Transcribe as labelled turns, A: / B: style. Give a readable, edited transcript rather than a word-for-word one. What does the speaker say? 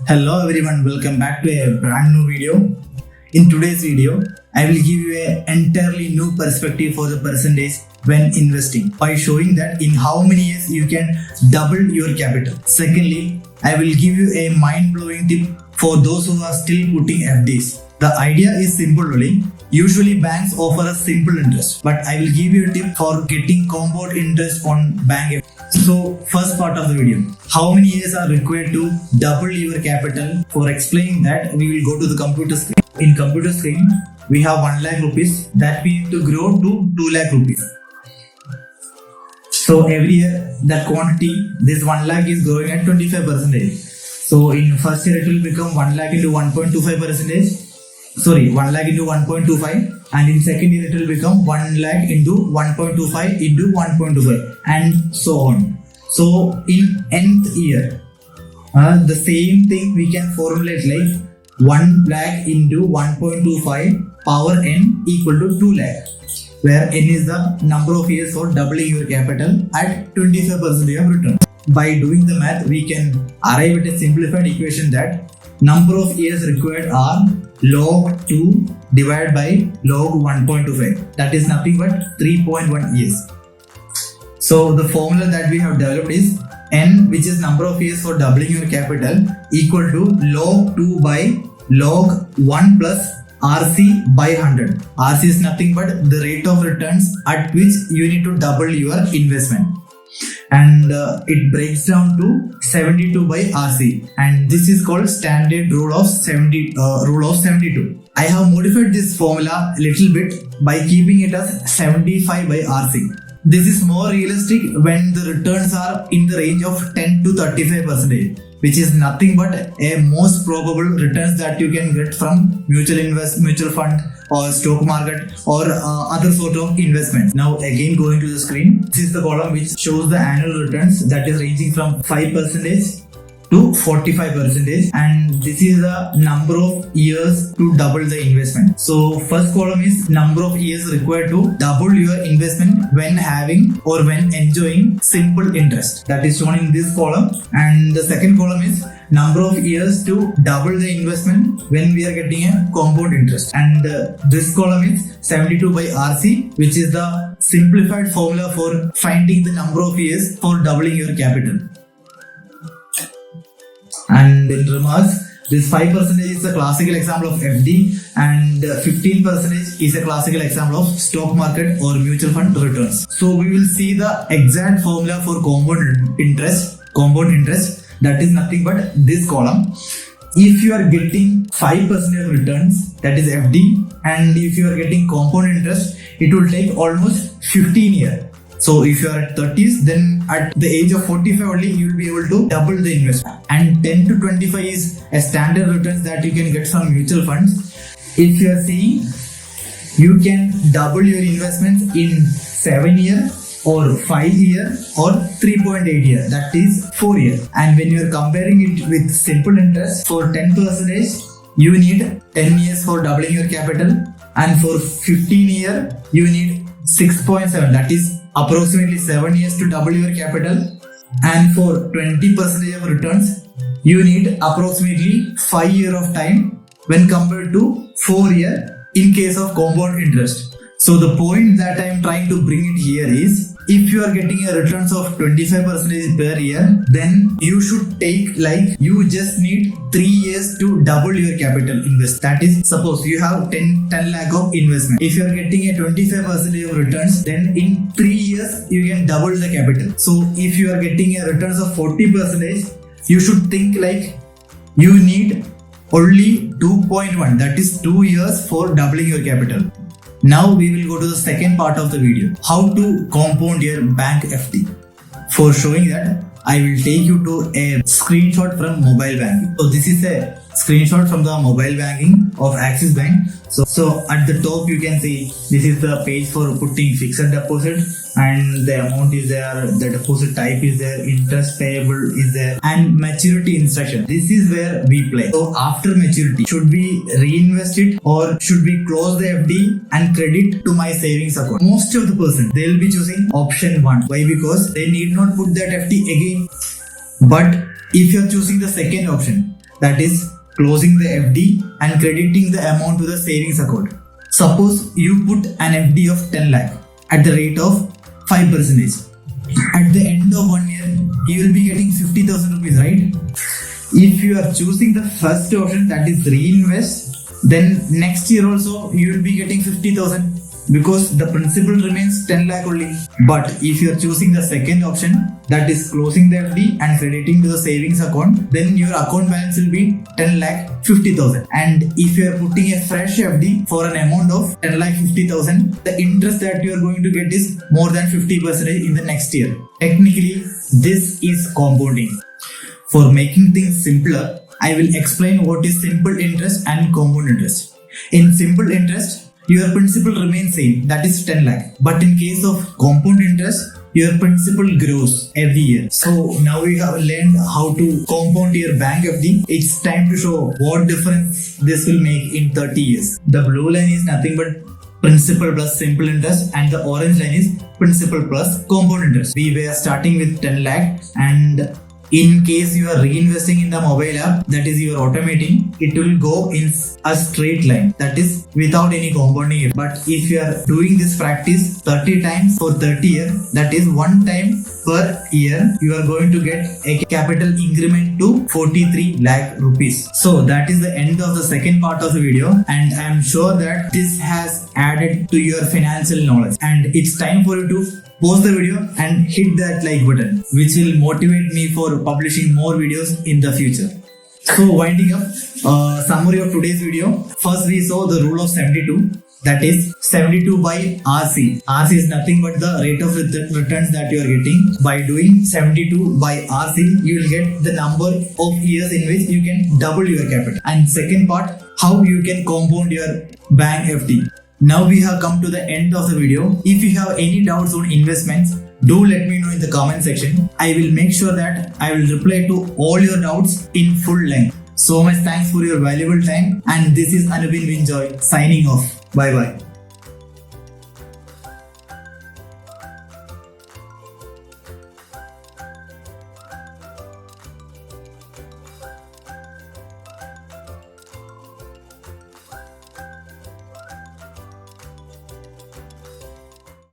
A: Hello everyone, welcome back to a brand new video. In today's video, I will give you an entirely new perspective for the percentage when investing by showing that in how many years you can double your capital. Secondly, I will give you a mind-blowing tip for those who are still putting FDs. The idea is simple only. Usually banks offer a simple interest, but I will give you a tip for getting compound interest on bank FD. So first part of the video, how many years are required to double your capital? For explaining that, we will go to the computer screen. In computer screen, we have 1 lakh rupees that we need to grow to 2 lakh rupees. So every year that quantity, this 1 lakh is growing at 25%. So in first year it will become 1 lakh into 1.25%. 1 lakh into 1.25, and in second year it will become 1 lakh into 1.25 into 1.25 and so on. So in nth year, the same thing we can formulate like 1 lakh into 1.25 power n equal to 2 lakh, where n is the number of years for doubling your capital at 25% of return. By doing the math, we can arrive at a simplified equation that number of years required are log 2 divided by log 1.25. That is nothing but 3.1 years. So the formula that we have developed is n, which is number of years for doubling your capital, equal to log 2 by log 1 plus RC by 100. RC is nothing but the rate of returns at which you need to double your investment. And it breaks down to 72 by RC, and this is called standard rule of 72. I have modified this formula a little bit by keeping it as 75 by RC. This is more realistic when the returns are in the range of 10 to 35%, which is nothing but a most probable returns that you can get from mutual fund or stock market or other sort of investments. Now again going to the screen, this is the column which shows the annual returns that is ranging from 5% to 45%, and this is the number of years to double the investment. So first column is number of years required to double your investment when having or when enjoying simple interest, that is shown in this column, and the second column is number of years to double the investment when we are getting a compound interest, and this column is 72 by RC, which is the simplified formula for finding the number of years for doubling your capital. And in remarks, this 5% is a classical example of FD, and 15% is a classical example of stock market or mutual fund returns. So we will see the exact formula for compound interest. That is nothing but this column. If you are getting 5% of returns, that is FD, and if you are getting compound interest, it will take almost 15 years. So if you are at 30s, then at the age of 45 only you will be able to double the investment. And 10 to 25 is a standard returns that you can get from mutual funds. If you are seeing, you can double your investments in 7 years or 5 years or 3.8 years, that is 4 years. And when you are comparing it with simple interest, for 10% you need 10 years for doubling your capital, and for 15 years you need 6.7, that is approximately 7 years to double your capital, and for 20% of returns you need approximately 5 years of time when compared to 4 years in case of compound interest. So the point that I am trying to bring it here is, if you are getting a returns of 25% per year, then you should take you just need 3 years to double your capital invest. That is, suppose you have 10 lakh of investment. If you are getting a 25% of returns, then in 3 years you can double the capital. So if you are getting a returns of 40%, you should think you need only 2.1, that is 2 years for doubling your capital. Now we will go to the second part of the video, how to compound your bank FD. For showing that, I will take you to a screenshot from mobile banking. So this is a screenshot from the mobile banking of Axis Bank. So at the top you can see this is the page for putting fixed deposit, and the amount is there, the deposit type is there, interest payable is there, and maturity instruction. This is where we play. So after maturity, should we reinvest it or should we close the FD and credit to my savings account? Most of the person, they will be choosing option 1. Why? Because they need not put that FD again. But if you are choosing the second option, that is closing the FD and crediting the amount to the savings account. Suppose you put an FD of 10 lakh at the rate of 5%. At the end of 1 year, you will be getting 50,000 rupees, right? If you are choosing the first option, that is reinvest, then next year also you will be getting 50,000 because the principal remains 10 lakh only. But if you are choosing the second option, that is closing the FD and crediting to the savings account, then your account balance will be 10 lakh 50,000. And if you are putting a fresh FD for an amount of 10 lakh 50,000, the interest that you are going to get is more than 50% in the next year. Technically, this is compounding. For making things simpler, I will explain what is simple interest and compound interest. In simple interest, your principal remains same, that is 10 lakh. But in case of compound interest, your principal grows every year. So now we have learned how to compound your bank FD. It's time to show what difference this will make in 30 years. The blue line is nothing but principal plus simple interest and the orange line is principal plus compound interest. We were starting with 10 lakh and in case you are reinvesting in the mobile app, that is you are automating, it will go in a straight line, that is without any compounding. But if you are doing this practice 30 times for 30 years, that is one time per year, you are going to get a capital increment to 43 lakh rupees. So that is the end of the second part of the video, and I am sure that this has added to your financial knowledge, and it's time for you to pause the video and hit that like button, which will motivate me for publishing more videos in the future. So winding up, summary of today's video. First we saw the rule of 72, that is 72 by RC. RC is nothing but the rate of returns that you are getting. By doing 72 by RC, you will get the number of years in which you can double your capital. And second part, how you can compound your bank FD. Now we have come to the end of the video. If you have any doubts on investments, do let me know in the comment section. I will make sure that I will reply to all your doubts in full length. So much thanks for your valuable time, and this is Anubin Winjoy signing off. Bye bye.